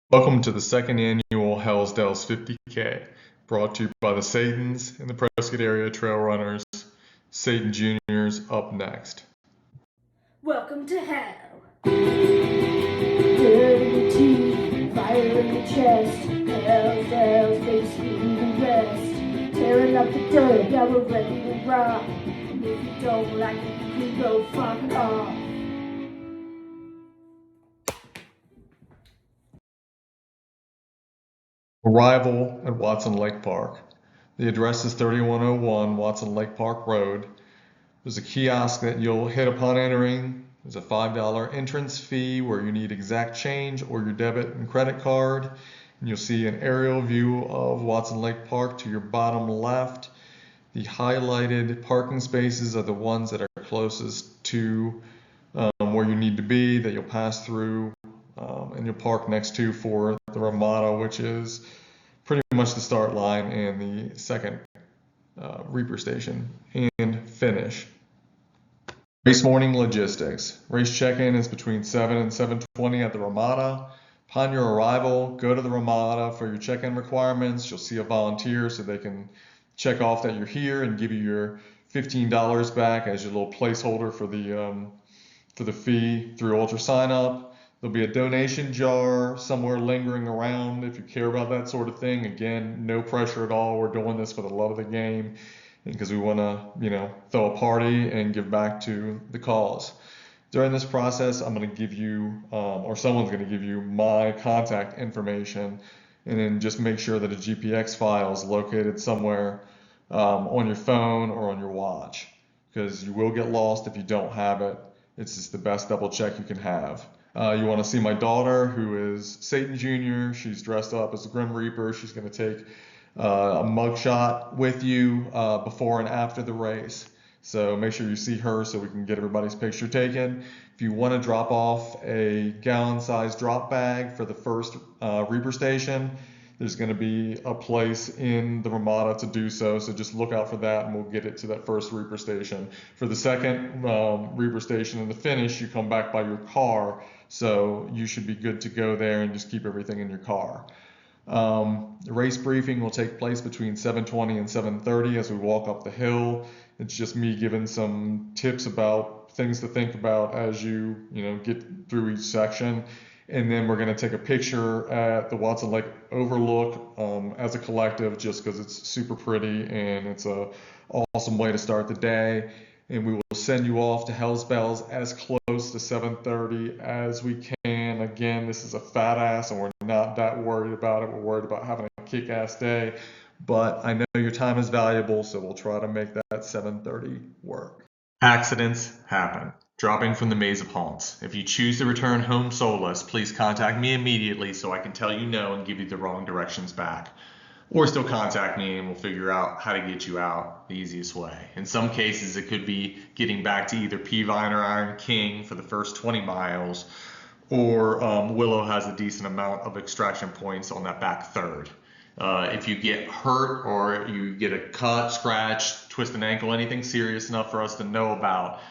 Welcome to the second annual Hellsdale's 50K, brought to you by the Satans and the Prescott Area Trail Runners. Satan Juniors up next. Welcome to hell. Dirt in the teeth, fire in the chest, Hellsdale's basically the rest. Tearing up the dirt, yeah, we're ready to rock. And if you don't like it, you can go fuck off. Arrival at Watson Lake Park. The address is 3101 Watson Lake Park Road. There's a kiosk that you'll hit upon entering. There's a $5 entrance fee where you need exact change or your debit and credit card. And you'll see an aerial view of Watson Lake Park to your bottom left. The highlighted parking spaces are the ones that are closest to where you need to be, that you'll pass through and you'll park next to for the Ramada, which is pretty much the start line and the second Reaper station and finish. Race morning logistics. Race check-in is between 7 and 7:20 at the Ramada. Upon your arrival, go to the Ramada for your check-in requirements. You'll see a volunteer so they can check off that you're here and give you your $15 back as your little placeholder for the fee through Ultra Sign Up. There'll be a donation jar somewhere lingering around if you care about that sort of thing. Again, no pressure at all. We're doing this for the love of the game and because we want to, throw a party and give back to the cause. During this process, I'm going to give you, or someone's going to give you my contact information, and then just make sure that a GPX file is located somewhere on your phone or on your watch, because you will get lost if you don't have it. It's just the best double check you can have. You want to see my daughter, who is Satan Jr. She's dressed up as a Grim Reaper. She's going to take a mugshot with you before and after the race. So make sure you see her so we can get everybody's picture taken. If you want to drop off a gallon-sized drop bag for the first Reaper station, there's going to be a place in the Ramada to do so. So just look out for that and we'll get it to that first Reaper station. For the second Reaper station and the finish, you come back by your car. So you should be good to go there and just keep everything in your car. The race briefing will take place between 7:20 and 7:30 as we walk up the hill. It's just me giving some tips about things to think about as you get through each section. And then we're going to take a picture at the Watson Lake Overlook as a collective, just because it's super pretty and it's a awesome way to start the day. And we will send you off to Hell's Bells as close to 7:30 as we can. Again, this is a fat ass and we're not that worried about it. We're worried about having a kick-ass day. But I know your time is valuable, so we'll try to make that 7:30 work. Accidents happen. Dropping from the maze of haunts. If you choose to return home soulless, please contact me immediately so I can tell you no and give you the wrong directions back. Or still contact me and we'll figure out how to get you out the easiest way. In some cases, it could be getting back to either Peavine or Iron King for the first 20 miles, or Willow has a decent amount of extraction points on that back third. If you get hurt or you get a cut, scratch, twist an ankle, anything serious enough for us to know about,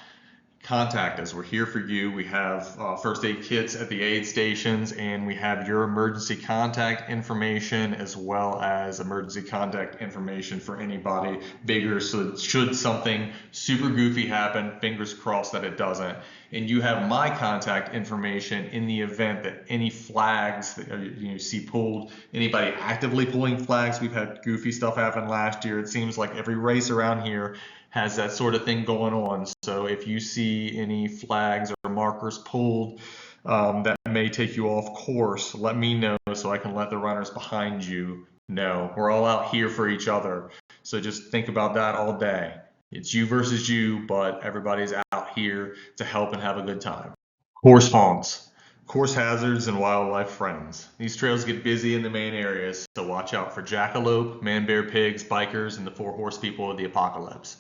contact us. We're here for you. We have first aid kits at the aid stations, and we have your emergency contact information as well as emergency contact information for anybody bigger. So should something super goofy happen, fingers crossed that it doesn't, and you have my contact information in the event that any flags that you see pulled, anybody actively pulling flags. We've had goofy stuff happen last year. It seems like every race around here has that sort of thing going on. So if you see any flags or markers pulled that may take you off course, let me know so I can let the runners behind you know. We're all out here for each other. So just think about that all day. It's you versus you, but everybody's out here to help and have a good time. Course haunts, course hazards, and wildlife friends. These trails get busy in the main areas, so watch out for jackalope, man-bear pigs, bikers, and the four-horse people of the apocalypse.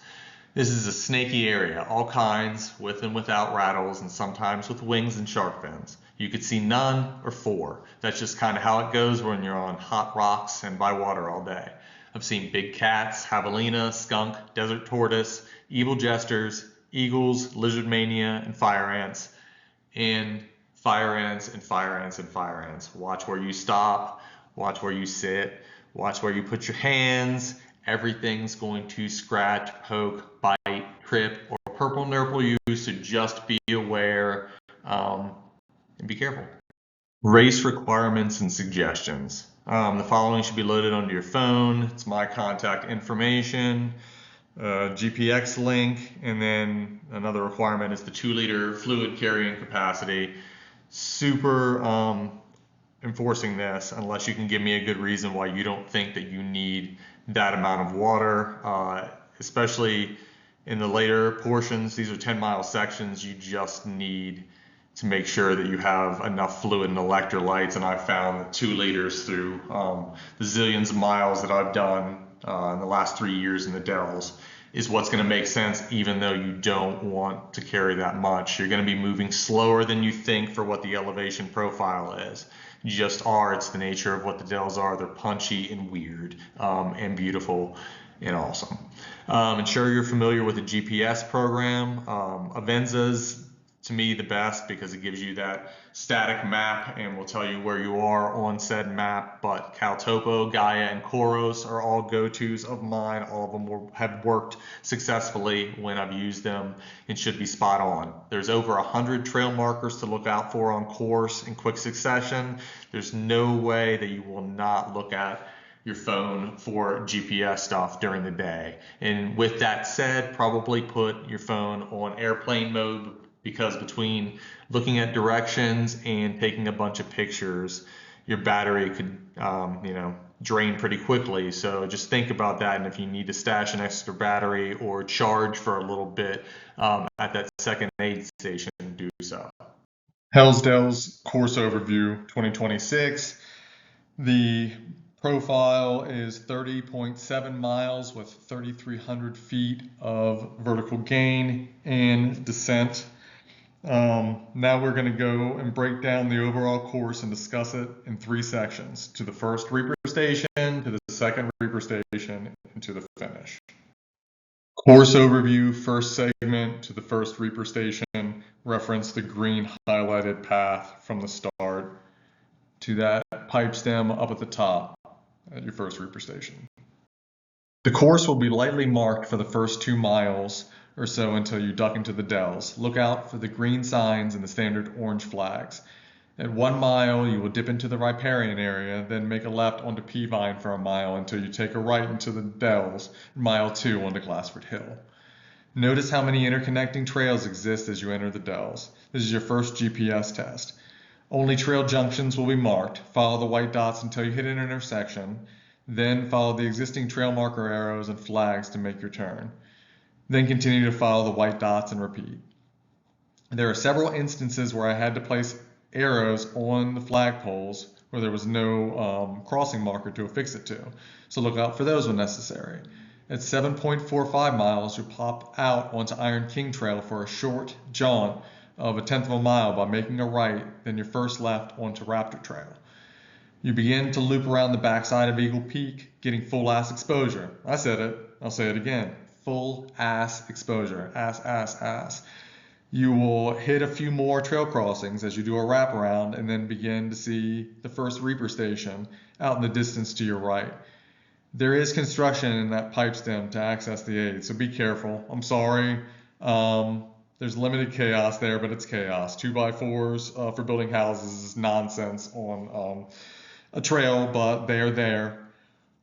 This is a snaky area, all kinds, with and without rattles, and sometimes with wings and shark fins. You could see none or four. That's just kind of how it goes when you're on hot rocks and by water all day. I've seen big cats, javelina, skunk, desert tortoise, evil jesters, eagles, lizard mania, and fire ants. And fire ants and fire ants and fire ants. Watch where you stop, watch where you sit, watch where you put your hands. Everything's going to scratch, poke, bite, trip, or purple nurple you, so just be aware and be careful. Race requirements and suggestions. The following should be loaded onto your phone. It's my contact information, GPX link, and then another requirement is the 2-liter fluid carrying capacity. Super enforcing this unless you can give me a good reason why you don't think that you need that amount of water, especially in the later portions. These are 10-mile sections. You just need to make sure that you have enough fluid and electrolytes, and I've found that 2 liters through the zillions of miles that I've done in the last 3 years in the Dells is what's going to make sense, even though you don't want to carry that much. You're going to be moving slower than you think for what the elevation profile is. You just are. It's the nature of what the Dells are. They're punchy and weird and beautiful and awesome. Ensure you're familiar with the GPS program. Avenza's to me the best because it gives you that static map and will tell you where you are on said map, but Caltopo, Gaia, and Koros are all go-tos of mine. All of them have worked successfully when I've used them and should be spot on. There's over 100 trail markers to look out for on course in quick succession. There's no way that you will not look at your phone for GPS stuff during the day. And with that said, probably put your phone on airplane mode, because between looking at directions and taking a bunch of pictures, your battery could, drain pretty quickly. So just think about that. And if you need to stash an extra battery or charge for a little bit at that second aid station, do so. Hellsdale's course overview 2026. The profile is 30.7 miles with 3,300 feet of vertical gain and descent. Now we're going to go and break down the overall course and discuss it in 3 sections: to the first reaper station, to the second reaper station, and to the finish. Course overview, first segment to the first reaper station. Reference the green highlighted path from the start to that pipe stem up at the top at your first reaper station. The course will be lightly marked for the first 2 miles or so until you duck into the Dells. Look out for the green signs and the standard orange flags. At 1 mile, you will dip into the riparian area, then make a left onto Peavine for a mile until you take a right into the Dells, mile 2 onto Glassford Hill. Notice how many interconnecting trails exist as you enter the Dells. This is your first GPS test. Only trail junctions will be marked. Follow the white dots until you hit an intersection. Then follow the existing trail marker arrows and flags to make your turn. Then continue to follow the white dots and repeat. There are several instances where I had to place arrows on the flagpoles where there was no crossing marker to affix it to. So look out for those when necessary. At 7.45 miles, you'll pop out onto Iron King Trail for a short jaunt of 1/10 of a mile by making a right, then your first left onto Raptor Trail. You begin to loop around the backside of Eagle Peak, getting full ass exposure. I said it, I'll say it again. Full ass exposure. Ass. You will hit a few more trail crossings as you do a wraparound and then begin to see the first reaper station out in the distance to your right. There is construction in that pipe stem to access the aid, so be careful. I'm sorry. There's limited chaos there, but it's chaos. 2x4s for building houses is nonsense on a trail, but they're there.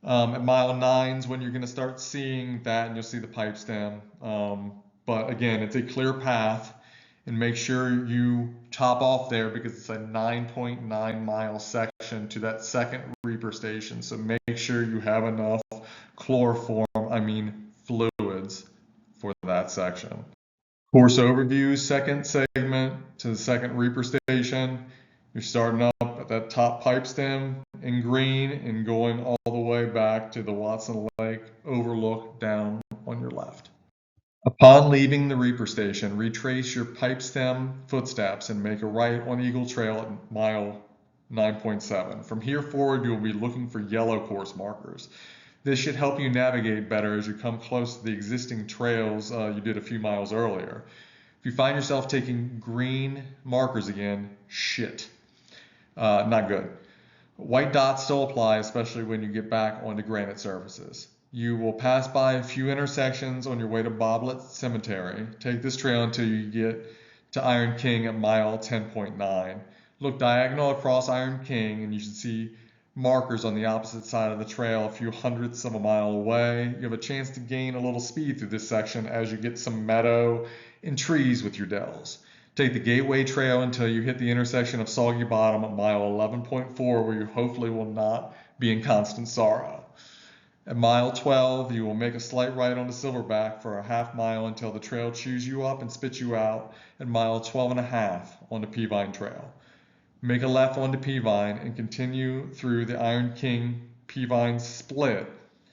At mile 9's when you're going to start seeing that, and you'll see the pipe stem. But again, it's a clear path, and make sure you top off there because it's a 9.9 mile section to that second reaper station. So make sure you have enough fluids for that section. Course overview, second segment to the second reaper station. You're starting up at that top pipe stem in green and going all the way back to the Watson Lake overlook down on your left. Upon leaving the reaper station, retrace your pipe stem footsteps and make a right on Eagle Trail at mile 9.7. From here forward, you'll be looking for yellow course markers. This should help you navigate better as you come close to the existing trails you did a few miles earlier. If you find yourself taking green markers again, shit. Not good. White dots still apply, especially when you get back onto granite surfaces. You will pass by a few intersections on your way to Boblet Cemetery. Take this trail until you get to Iron King at mile 10.9. Look diagonal across Iron King and you should see markers on the opposite side of the trail a few hundredths of a mile away. You have a chance to gain a little speed through this section as you get some meadow and trees with your dells. Take the Gateway Trail until you hit the intersection of Soggy Bottom at mile 11.4, where you hopefully will not be in constant sorrow. At mile 12, you will make a slight right onto Silverback for a half mile until the trail chews you up and spits you out at mile 12.5 on the Peavine Trail. Make a left onto Peavine and continue through the Iron King Peavine split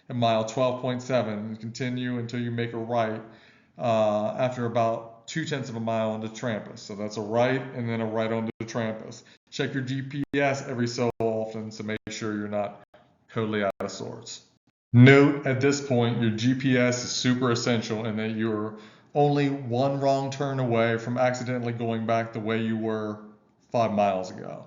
at mile 12.7 and continue until you make a right after about 0.2 of a mile onto Trampas. So that's a right and then a right onto Trampas. Check your GPS every so often to make sure you're not totally out of sorts. Note at this point your GPS is super essential in that you're only one wrong turn away from accidentally going back the way you were 5 miles ago.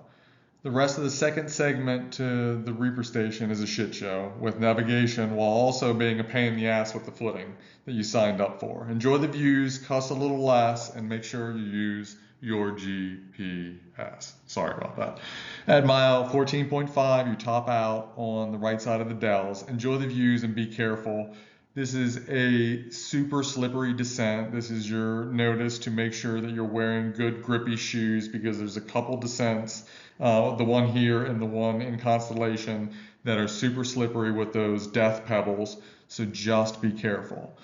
The rest of the second segment to the Reaper Station is a shit show, with navigation while also being a pain in the ass with the footing that you signed up for. Enjoy the views, cuss a little less, and make sure you use your GPS. Sorry about that. At mile 14.5, you top out on the right side of the dells. Enjoy the views and be careful. This is a super slippery descent. This is your notice to make sure that you're wearing good grippy shoes because there's a couple descents, the one here and the one in Constellation, that are super slippery with those death pebbles. So just be careful.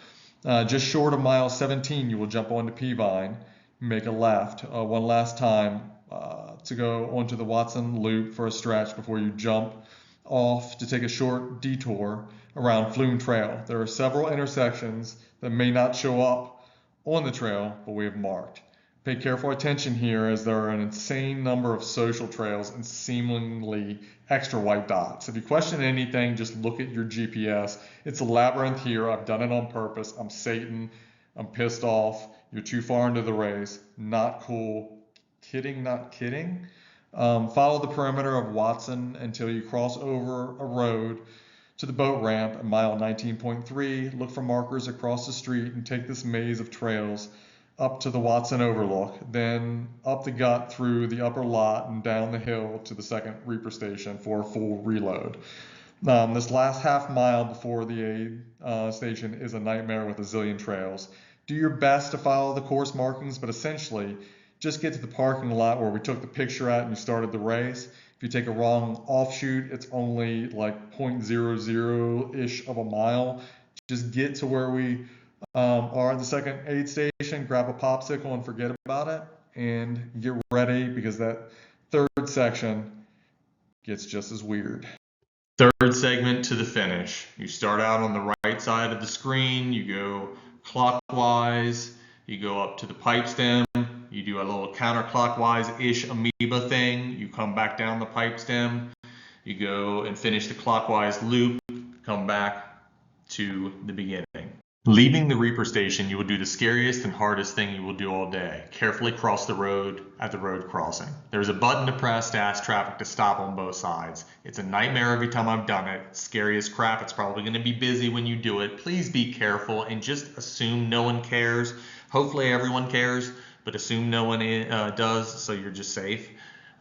Just short of mile 17, you will jump onto Peavine, make a left one last time to go onto the Watson Loop for a stretch before you jump off to take a short detour around Flume Trail. There are several intersections that may not show up on the trail, but we have marked. Pay careful attention here as there are an insane number of social trails and seemingly extra white dots. If you question anything, just look at your GPS. It's a labyrinth here. I've done it on purpose. I'm Satan. I'm pissed off. You're too far into the race. Not cool. Kidding, not kidding. Follow the perimeter of Watson until you cross over a road to the boat ramp at mile 19.3. Look for markers across the street and take this maze of trails up to the Watson Overlook, then up the gut through the upper lot and down the hill to the second Reaper Station for a full reload. This last half mile before the aid station is a nightmare with a zillion trails. Do your best to follow the course markings, but essentially just get to the parking lot where we took the picture at and you started the race. If you take a wrong offshoot, it's only like 0.00-ish of a mile. Just get to where we are at the second aid station, grab a popsicle and forget about it, and get ready because that third section gets just as weird. Third segment to the finish. You start out on the right side of the screen, you go clockwise, you go up to the pipe stem, you do a little counterclockwise-ish amoeba thing, you come back down the pipe stem, you go and finish the clockwise loop, come back to the beginning. Leaving the Reaper Station, you will do the scariest and hardest thing you will do all day. Carefully cross the road at the road crossing. There's a button to press to ask traffic to stop on both sides. It's a nightmare every time I've done it. Scary as crap. It's probably going to be busy when you do it. Please be careful and just assume no one cares. Hopefully everyone cares, but assume no one does, so you're just safe.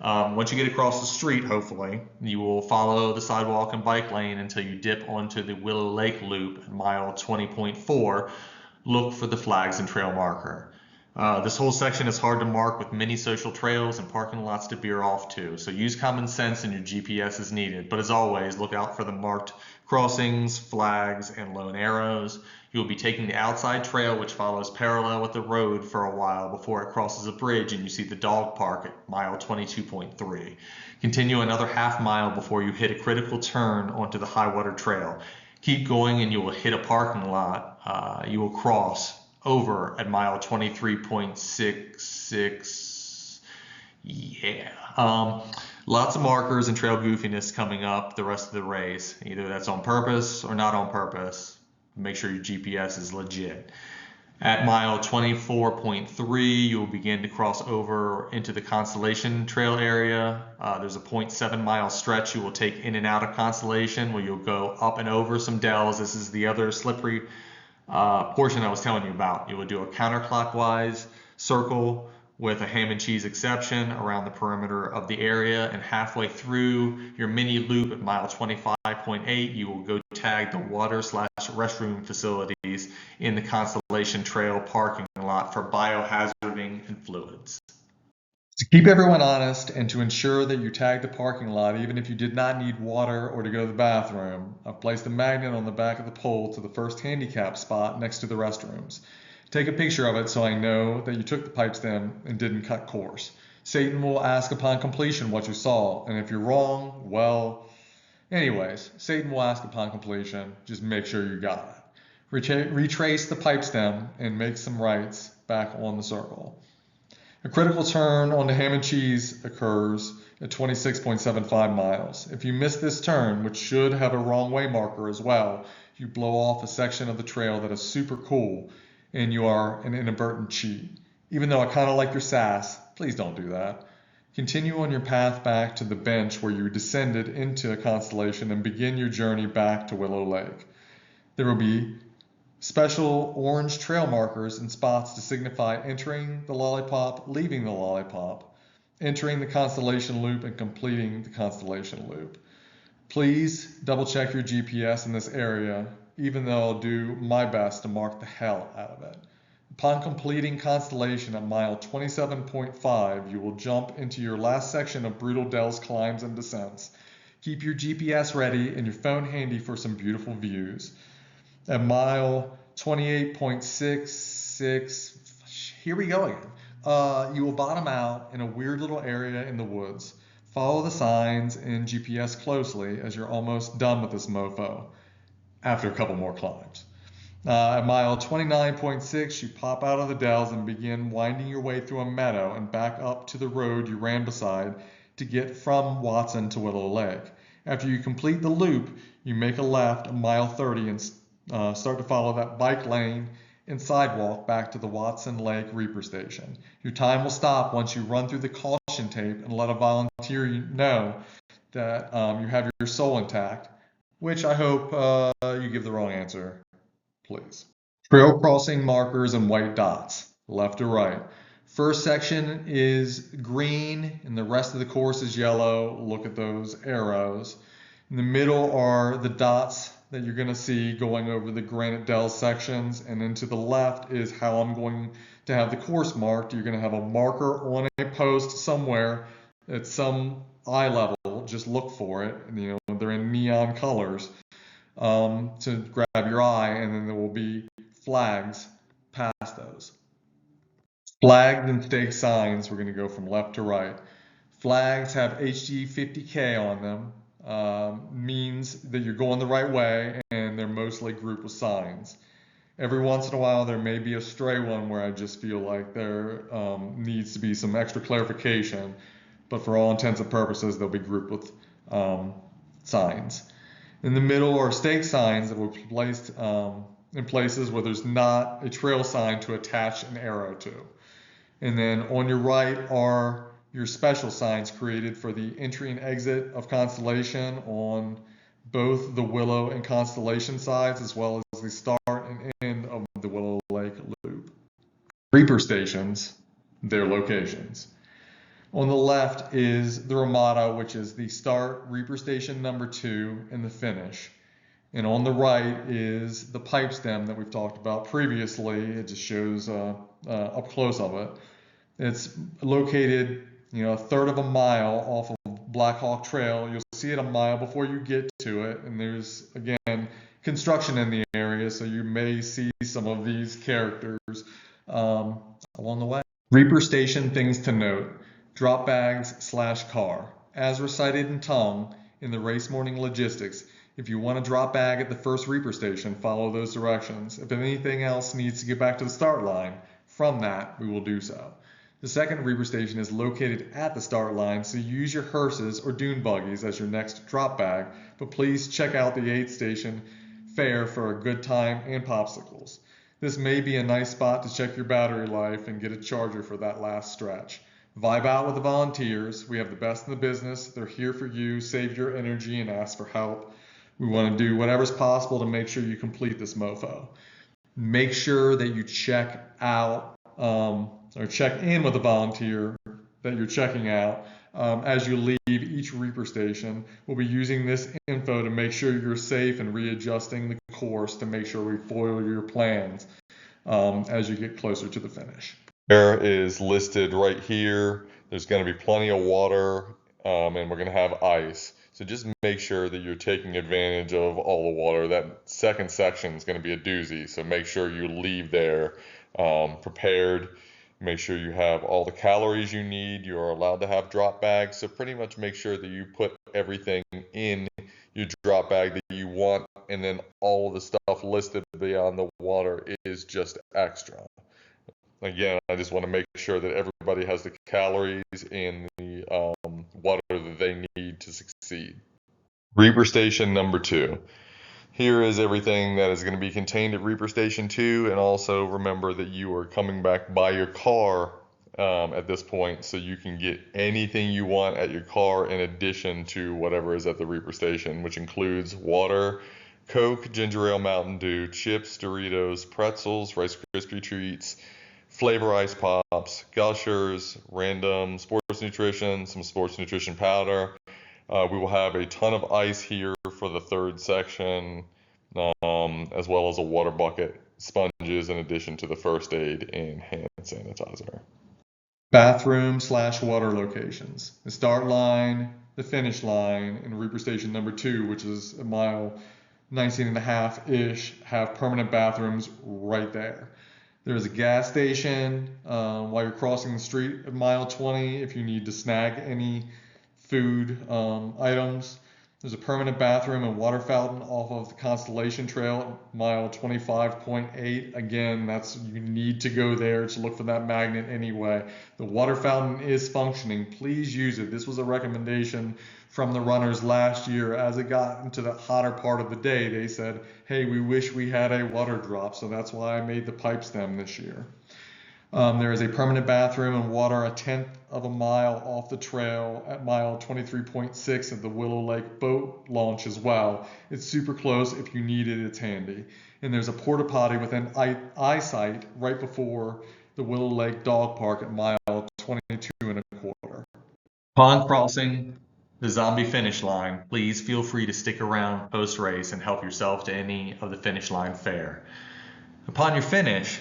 Once you get across the street, hopefully, you will follow the sidewalk and bike lane until you dip onto the Willow Lake Loop at mile 20.4. Look for the flags and trail marker. This whole section is hard to mark with many social trails and parking lots to veer off to, so use common sense and your GPS as needed. But as always, look out for the marked crossings, flags, and lone arrows. You will be taking the outside trail, which follows parallel with the road for a while before it crosses a bridge and you see the dog park at mile 22.3. Continue another half mile before you hit a critical turn onto the Highwater Trail. Keep going and you will hit a parking lot. You will cross over at mile 23.66. Yeah. Lots of markers and trail goofiness coming up the rest of the race. Either that's on purpose or not on purpose. Make sure your GPS is legit. At mile 24.3, you will begin to cross over into the Constellation Trail area. There's a 0.7 mile stretch you will take in and out of Constellation where you'll go up and over some dells. This is the other slippery portion I was telling you about. You will do a counterclockwise circle with a ham and cheese exception around the perimeter of the area, and halfway through your mini loop at mile 25.8, you will go tag the water/restroom facilities in the Constellation Trail parking lot for biohazarding and fluids. To keep everyone honest and to ensure that you tag the parking lot even if you did not need water or to go to the bathroom, I've placed a magnet on the back of the pole to the first handicap spot next to the restrooms. Take a picture of it so I know that you took the pipe stem and didn't cut course. Satan will ask upon completion what you saw, and if you're wrong, well, anyways, Satan will ask upon completion. Just make sure you got it. Retrace the pipe stem and make some rights back on the circle. A critical turn onto ham and cheese occurs at 26.75 miles. If you miss this turn, which should have a wrong way marker as well, you blow off a section of the trail that is super cool and you are an inadvertent cheat. Even though I kind of like your sass, please don't do that. Continue on your path back to the bench where you descended into a Constellation and begin your journey back to Willow Lake. There will be special orange trail markers and spots to signify entering the lollipop, leaving the lollipop, entering the Constellation loop, and completing the Constellation loop. Please double check your GPS in this area, even though I'll do my best to mark the hell out of it. Upon completing Constellation at mile 27.5, you will jump into your last section of brutal dells, climbs, and descents. Keep your GPS ready and your phone handy for some beautiful views. At mile 28.66, here we go again. You will bottom out in a weird little area in the woods. Follow the signs and GPS closely as you're almost done with this mofo after a couple more climbs. At mile 29.6, you pop out of the dells and begin winding your way through a meadow and back up to the road you ran beside to get from Watson to Willow Lake. After you complete the loop, you make a left at mile 30 and start to follow that bike lane and sidewalk back to the Watson Lake Reaper Station. Your time will stop once you run through the caution tape and let a volunteer know that you have your soul intact, which I hope you give the wrong answer, please. Trail crossing markers and white dots, left to right. First section is green and the rest of the course is yellow. Look at those arrows. In the middle are the dots that you're going to see going over the granite dell sections, and then to the left is how I'm going to have the course marked. You're going to have a marker on a post somewhere at some eye level. Just look for it, and they're in neon colors to grab your eye, and then there will be flags past those. Flagged and stake signs, we're going to go from left to right. Flags have HD 50K on them. Means that you're going the right way, and they're mostly grouped with signs. Every once in a while there may be a stray one where I just feel like there needs to be some extra clarification, but for all intents and purposes they'll be grouped with signs. In the middle are stake signs that were placed in places where there's not a trail sign to attach an arrow to. And then on your right are your special signs created for the entry and exit of Constellation on both the Willow and Constellation sides, as well as the start and end of the Willow Lake Loop. Reaper stations, their locations. On the left is the Ramada, which is the start Reaper Station number 2 and the finish. And on the right is the pipe stem that we've talked about previously. It just shows up close of it. It's located a third of a mile off of Black Hawk Trail. You'll see it a mile before you get to it, and there's again construction in the area, so you may see some of these characters along the way. Reaper Station things to note: drop bags/car. As recited in tongue in the race morning logistics, if you want to drop bag at the first Reaper Station, follow those directions. If anything else needs to get back to the start line, from that we will do so. The second Reaper Station is located at the start line, so use your hearses or dune buggies as your next drop bag, but please check out the aid station fair for a good time and popsicles. This may be a nice spot to check your battery life and get a charger for that last stretch. Vibe out with the volunteers. We have the best in the business. They're here for you. Save your energy and ask for help. We want to do whatever's possible to make sure you complete this mofo. Make sure that you check out or check in with the volunteer that you're checking out as you leave each Reaper station. We'll be using this info to make sure you're safe and readjusting the course to make sure we foil your plans as you get closer to the finish. Air is listed right here. There's going to be plenty of water and we're going to have ice. So just make sure that you're taking advantage of all the water. That second section is going to be a doozy. So make sure you leave there prepared. Make sure you have all the calories you need. You're allowed to have drop bags. So pretty much make sure that you put everything in your drop bag that you want. And then all of the stuff listed beyond the water is just extra. Again, I just want to make sure that everybody has the calories and the water that they need to succeed. Reaper Station number 2. Here is everything that is going to be contained at Reaper Station 2, and also remember that you are coming back by your car at this point, so you can get anything you want at your car in addition to whatever is at the Reaper Station, which includes water, Coke, ginger ale, Mountain Dew, chips, Doritos, pretzels, Rice Krispie treats, flavor ice pops, gushers, random sports nutrition, some sports nutrition powder. We will have a ton of ice here for the third section, as well as a water bucket, sponges, in addition to the first aid and hand sanitizer. Bathroom/water locations. The start line, the finish line, and Reaper Station number 2, which is a mile 19.5-ish, have permanent bathrooms right there. There's a gas station while you're crossing the street at mile 20 if you need to snag any food items. There's a permanent bathroom and water fountain off of the Constellation Trail at mile 25.8. Again, you need to go there to look for that magnet anyway. The water fountain is functioning. Please use it. This was a recommendation from the runners last year. As it got into the hotter part of the day, they said, hey, we wish we had a water drop. So that's why I made the pipe stem this year. There is a permanent bathroom and water a 1/10 of a mile off the trail at mile 23.6 at the Willow Lake boat launch as well. It's super close. If you need it, it's handy. And there's a porta potty within eyesight right before the Willow Lake Dog Park at mile 22.25. Upon crossing the zombie finish line, please feel free to stick around post-race and help yourself to any of the finish line fare. Upon your finish,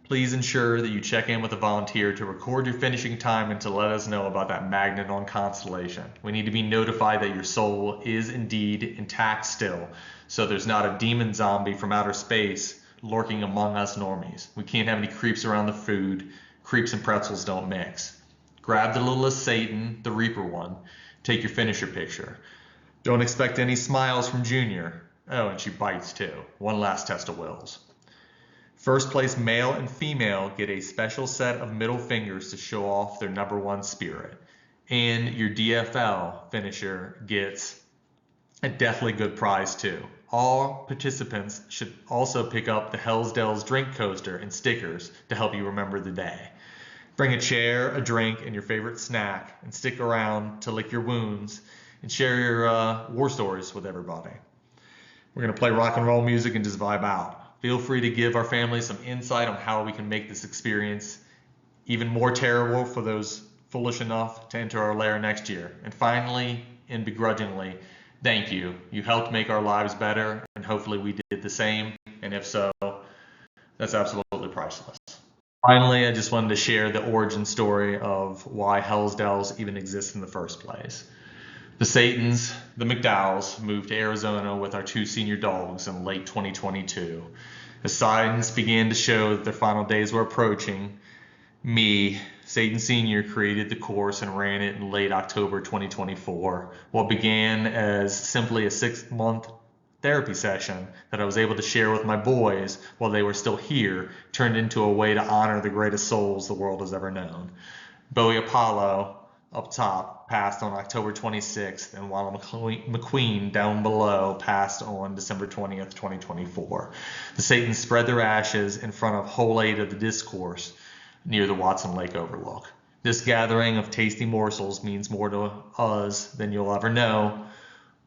please ensure that you check in with a volunteer to record your finishing time and to let us know about that magnet on Constellation. We need to be notified that your soul is indeed intact still, so there's not a demon zombie from outer space lurking among us normies. We can't have any creeps around the food. Creeps and pretzels don't mix. Grab the littlest Satan, the Reaper one. Take your finisher picture. Don't expect any smiles from Junior. Oh, and she bites too. One last test of wills. First place male and female get a special set of middle fingers to show off their number 1 spirit. And your DFL finisher gets a definitely good prize too. All participants should also pick up the Hellsdale's drink coaster and stickers to help you remember the day. Bring a chair, a drink, and your favorite snack, and stick around to lick your wounds and share your war stories with everybody. We're going to play rock and roll music and just vibe out. Feel free to give our family some insight on how we can make this experience even more terrible for those foolish enough to enter our lair next year. And finally, and begrudgingly, thank you. You helped make our lives better, and hopefully we did the same. And if so, that's absolutely priceless. Finally, I just wanted to share the origin story of why Hellsdales even exists in the first place. The Satans, the McDowells, moved to Arizona with our 2 senior dogs in late 2022. As signs began to show that their final days were approaching, me, Satan Sr., created the course and ran it in late October 2024. What began as simply a 6-month therapy session that I was able to share with my boys while they were still here turned into a way to honor the greatest souls the world has ever known. Bowie Apollo up top passed on October 26th, and Ronald McQueen down below passed on December 20th, 2024. The Satans spread their ashes in front of Hole 8 of the discourse near the Watson Lake overlook. This gathering of tasty morsels means more to us than you'll ever know.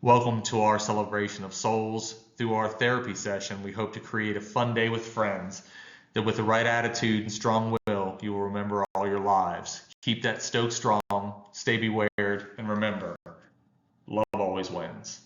Welcome to our celebration of souls. Through our therapy session, we hope to create a fun day with friends that with the right attitude and strong will, you will remember all your lives. Keep that stoke strong, stay beware, and remember, love always wins.